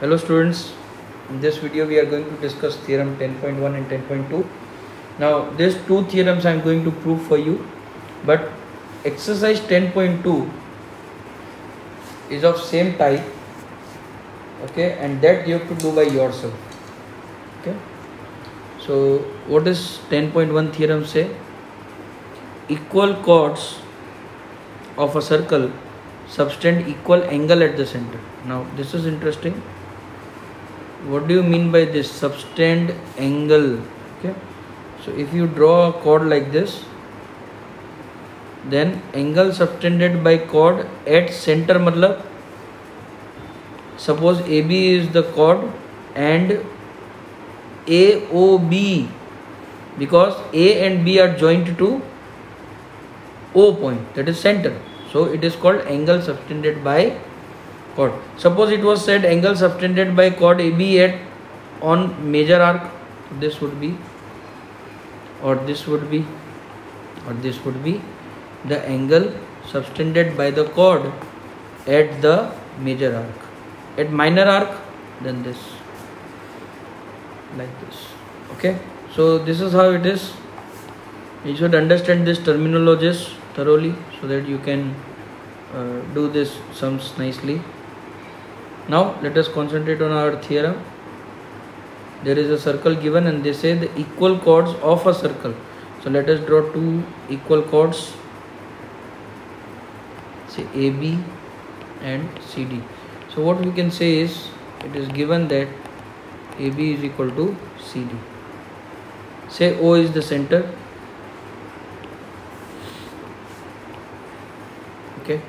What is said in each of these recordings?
Hello students, in this video we are going to discuss theorem 10.1 and 10.2. Now these two theorems I am going to prove for you, but exercise 10.2 is of same type, okay, and that you have to do by yourself. Okay, so what does 10.1 theorem say? Equal chords of a circle subtend equal angle at the center. Now this is interesting. What do you mean by this subtend angle? Okay, so if you draw a chord like this, then angle subtended by chord at center matlab, suppose AB is the chord and AOB, because A and B are joined to O point, that is center, so it is called angle subtended by chord. Suppose it was said angle subtended by chord AB at on major arc, this would be, or this would be, or this would be the angle subtended by the chord at the major arc. At minor arc, then this, like this. Okay, so this is how it is. You should understand this terminologies thoroughly so that you can do this sums nicely. Now let us concentrate on our theorem. There is a circle given and they say the equal chords of a circle. So let us draw two equal chords, say AB and CD. So what we can say is, it is given that AB is equal to CD. Say O is the center. Okay,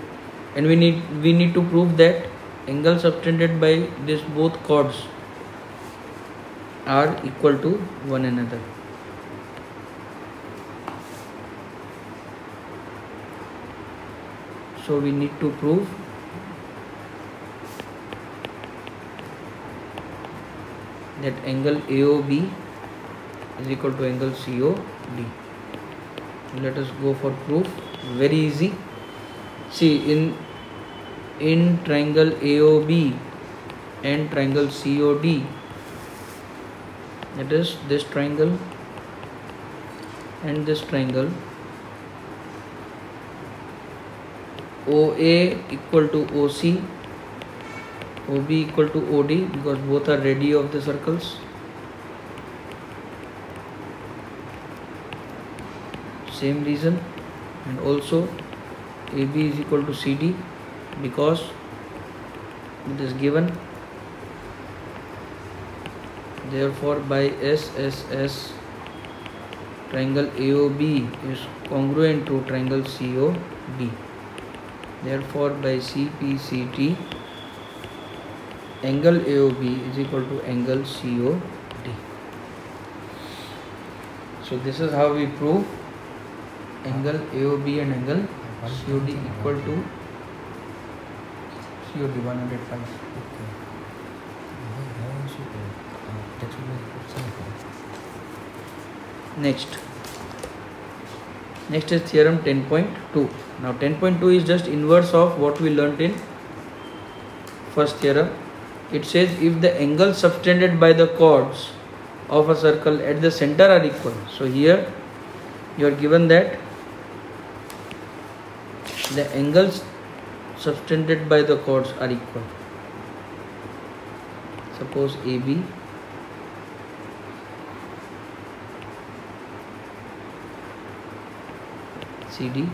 and we need to prove that angle subtended by this both chords are equal to one another. So we need to prove that angle AOB is equal to angle COD. Let us go for proof. Very easy. See, in triangle AOB and triangle COD, that is this triangle and this triangle, OA equal to OC, OB equal to OD, because both are radii of the circles. Same reason. And also AB is equal to CD, because it is given. Therefore by SSS, triangle AOB is congruent to triangle COD. Therefore by CPCT, angle AOB is equal to angle COD. So this is how we prove angle AOB and angle COD equal to COD 105. Next is theorem 10.2. Now 10.2 is just inverse of what we learnt in first theorem. It says if the angles subtended by the chords of a circle at the center are equal. So here you are given that the angles subtended by the chords are equal. Suppose AB, CD,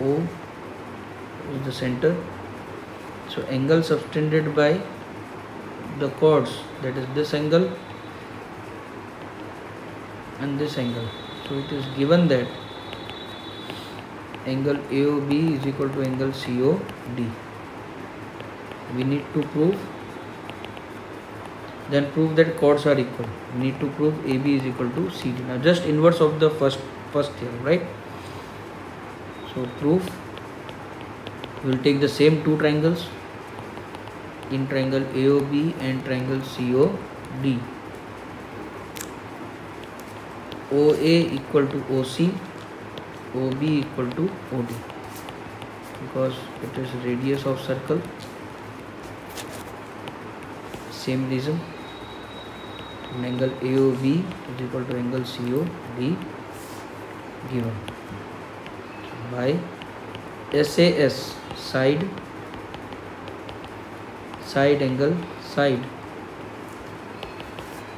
O is the center. So angle subtended by the chords, that is this angle and this angle. So it is given that angle AOB is equal to angle COD. We need to prove, then prove that chords are equal. We need to prove AB is equal to CD. Now just inverse of the first theorem, right? So proof, we will take the same two triangles in triangle AOB and triangle COD. OA equal to OC, OB equal to OD. because it is radius of circle. same reason. And angle AOB is equal to angle COD given by SAS side angle side.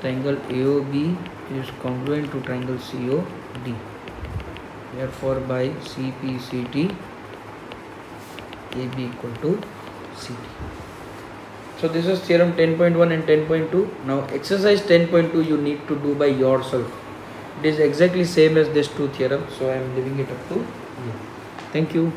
Triangle AOB is congruent to triangle COD. Therefore, by CPCT AB equal to CD. So this is theorem 10.1 and 10.2. Now exercise 10.2 you need to do by yourself. It is exactly same as this two theorems. So I am leaving it up to you. Thank you.